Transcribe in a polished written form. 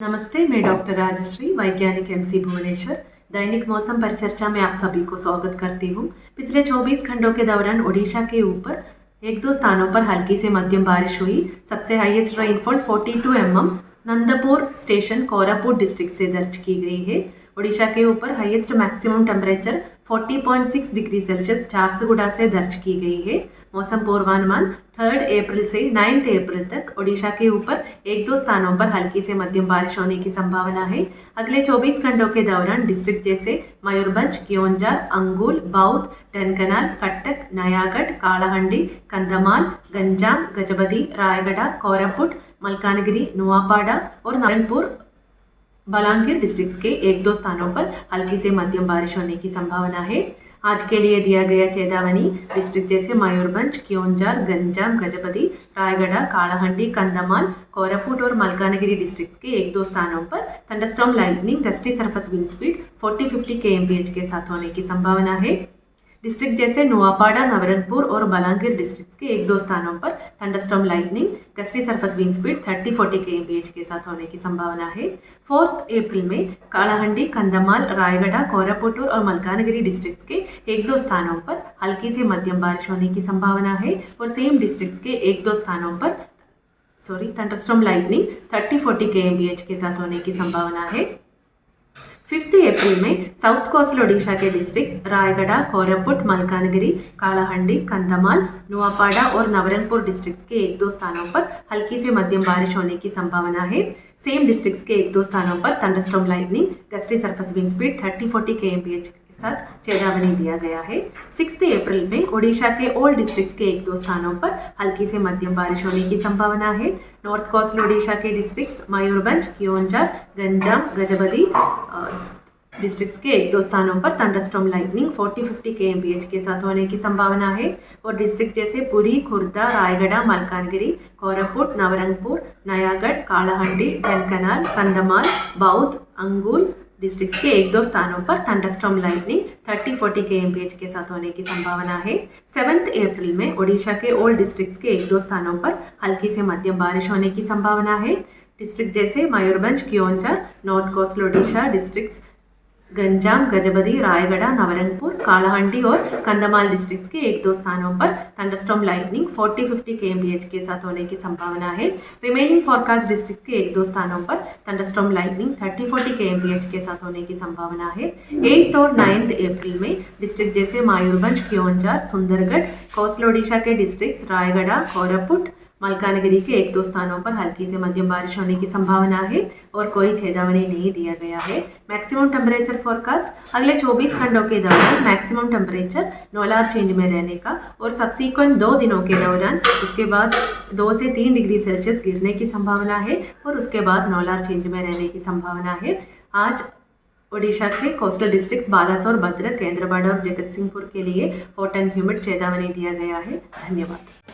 नमस्ते, मैं डॉक्टर राजश्री, वैज्ञानिक एमसी भुवनेश्वर। दैनिक मौसम परिचर्चा में आप सभी को स्वागत करती हूँ। पिछले 24 घंटों के दौरान ओडिशा के ऊपर एक दो स्थानों पर हल्की से मध्यम बारिश हुई। सबसे highest rainfall 42 mm Nandpur station Koraput district से दर्ज की गई है। ओडिशा के ऊपर highest maximum temperature 40.6 degree Celsius Jharsuguda से दर्ज की गई है। मौसम पूर्वानुमान 3 अप्रैल से 9 अप्रैल तक ओडिशा के ऊपर एक दो स्थानों पर हल्की से मध्यम बारिश होने की संभावना है। अगले 24 घंटों के दौरान डिस्ट्रिक्ट जैसे मयूरभंज, कियोंझार, अंगुल, बौद्ध, ढेंकनाल, कटक, नयागढ़, कालाहंडी, कंधमाल, गंजाम, गजपति, रायगढ़, कोरापुट, मलकानगिरी, नुआपाड़ा और नवरंगपुर बलांगीर डिस्ट्रिक्ट्स के एक दो स्थानों पर हल्की से मध्यम बारिश होने की संभावना है। आज के लिए दिया गया चेतावनी डिस्ट्रिक्ट जैसे मयूरभंज, कियोंझार, गंजाम, गजपति, रायगढ़, कालाहंडी, कंधमाल, कोरापुट और मलकानगिरी डिस्ट्रिक्ट्स के एक दो स्थानों पर thunderstorm lightning, gusty surface wind speed 40-50 kmph के साथ होने की संभावना है। डिस्ट्रिक्ट जैसे नुआपाड़ा, नवरंगपुर और बलांगीर डिस्ट्रिक्ट्स के एक दो स्थानों पर thunderstorm lightning, gusty surface wind speed 30-40 kmph के साथ होने की संभावना है। 4 अप्रैल में कालाहंडी, कंधमाल, रायगढ़, कोरापुट और मलकानगिरी डिस्ट्रिक्ट्स के एक दो स्थानों पर हल्की से मध्यम बारिश होने की संभावना है और सेम डिस्ट्रिक्ट्स के एक दो स्थानों पर थंडरस्टॉर्म लाइटनिंग 30-40 kmph के साथ होने की संभावना है। 5 अप्रैल में साउथ कोस्टल ओडिशा के डिस्ट्रिक्ट्स रायगढ़, कोरापुट, मलकानगिरी, कालाहंडी, कंधमाल, नुआपाड़ा और नवरंगपुर डिस्ट्रिक्ट्स के एक दो स्थानों पर हल्की से मध्यम बारिश होने की संभावना है। सेम डिस्ट्रिक्ट्स के एक दो स्थानों पर thunderstorm lightning, gusty surface wind speed 30-40 kmph के साथ चेतावनी दिया गया है। 6 अप्रैल में ओडिशा के ऑल डिस्ट्रिक्ट्स के एक दो स्थानों पर हल्की से मध्यम बारिश होने की संभावना है। नॉर्थ कोस्टल ओडिशा के डिस्ट्रिक्ट्स मयूरभंज, कियोंझार, गंजाम, गजपति डिस्ट्रिक्ट्स के एक दो स्थानों पर थंडरस्टॉर्म लाइटनिंग 40-50 kmph के साथ होने की संभावना है और डिस्ट्रिक्ट जैसे पुरी, खुर्दा, रायगढ़, मलकानगिरी, कोरापुट, नवरंगपुर, नयागढ़, कालाहंडी, ढेंकनाल, कंधमाल, बौद्ध, अंगुल डिस्ट्रिक्ट्स के एक दो स्थानों पर थंडरस्टॉर्म लाइटनिंग 30-40 kmph के साथ होने की संभावना है। 7 अप्रैल में ओडिशा के ऑल डिस्ट्रिक्ट्स के एक दो स्थानों पर हल्की से मध्यम बारिश होने की संभावना है। डिस्ट्रिक्ट जैसे Mayurbhanj, Keonjhar, north coastal Odisha districts Ganjam, Gajapati, Rayagada, Nabarangpur, Kalahandi और कंधमाल डिस्ट्रिक्ट्स के एक दो स्थानों पर थंडरस्टॉर्म लाइटनिंग 40-50 kmph के साथ होने की संभावना है। रिमेनिंग फॉरकास्ट डिस्ट्रिक्ट के एक दो स्थानों पर थंडरस्टॉर्म लाइटनिंग 30-40 kmph के साथ होने की संभावना है। 8 और 9 अप्रैल में डिस्ट्रिक्ट जैसे मयूरभंज, कियोंझार, सुंदरगढ़, कोस्टल ओडिशा के डिस्ट्रिक्ट्स रायगढ़, कोरापुट, मलकानगिरी के एक दो स्थानों पर हल्की से मध्यम बारिश होने की संभावना है और कोई चेतावनी नहीं दिया गया है। मैक्सिमम टेम्परेचर फॉरकास्ट अगले 24 घंटों के दौरान मैक्सिमम टेम्परेचर नोलार चेंज में रहने का और सब्सीक्वेंट 2 दिनों के दौरान उसके बाद 2 से 3 डिग्री सेल्सियस गिरने की संभावना है और उसके बाद नोलार चेंज में रहने की संभावना है। आज ओडिशा के कोस्टल डिस्ट्रिक्ट्स बालासोर, भद्रक, केंद्रापड़ा और जगतसिंहपुर के लिए हॉट एंड ह्यूमिड चेतावनी दिया गया है। धन्यवाद।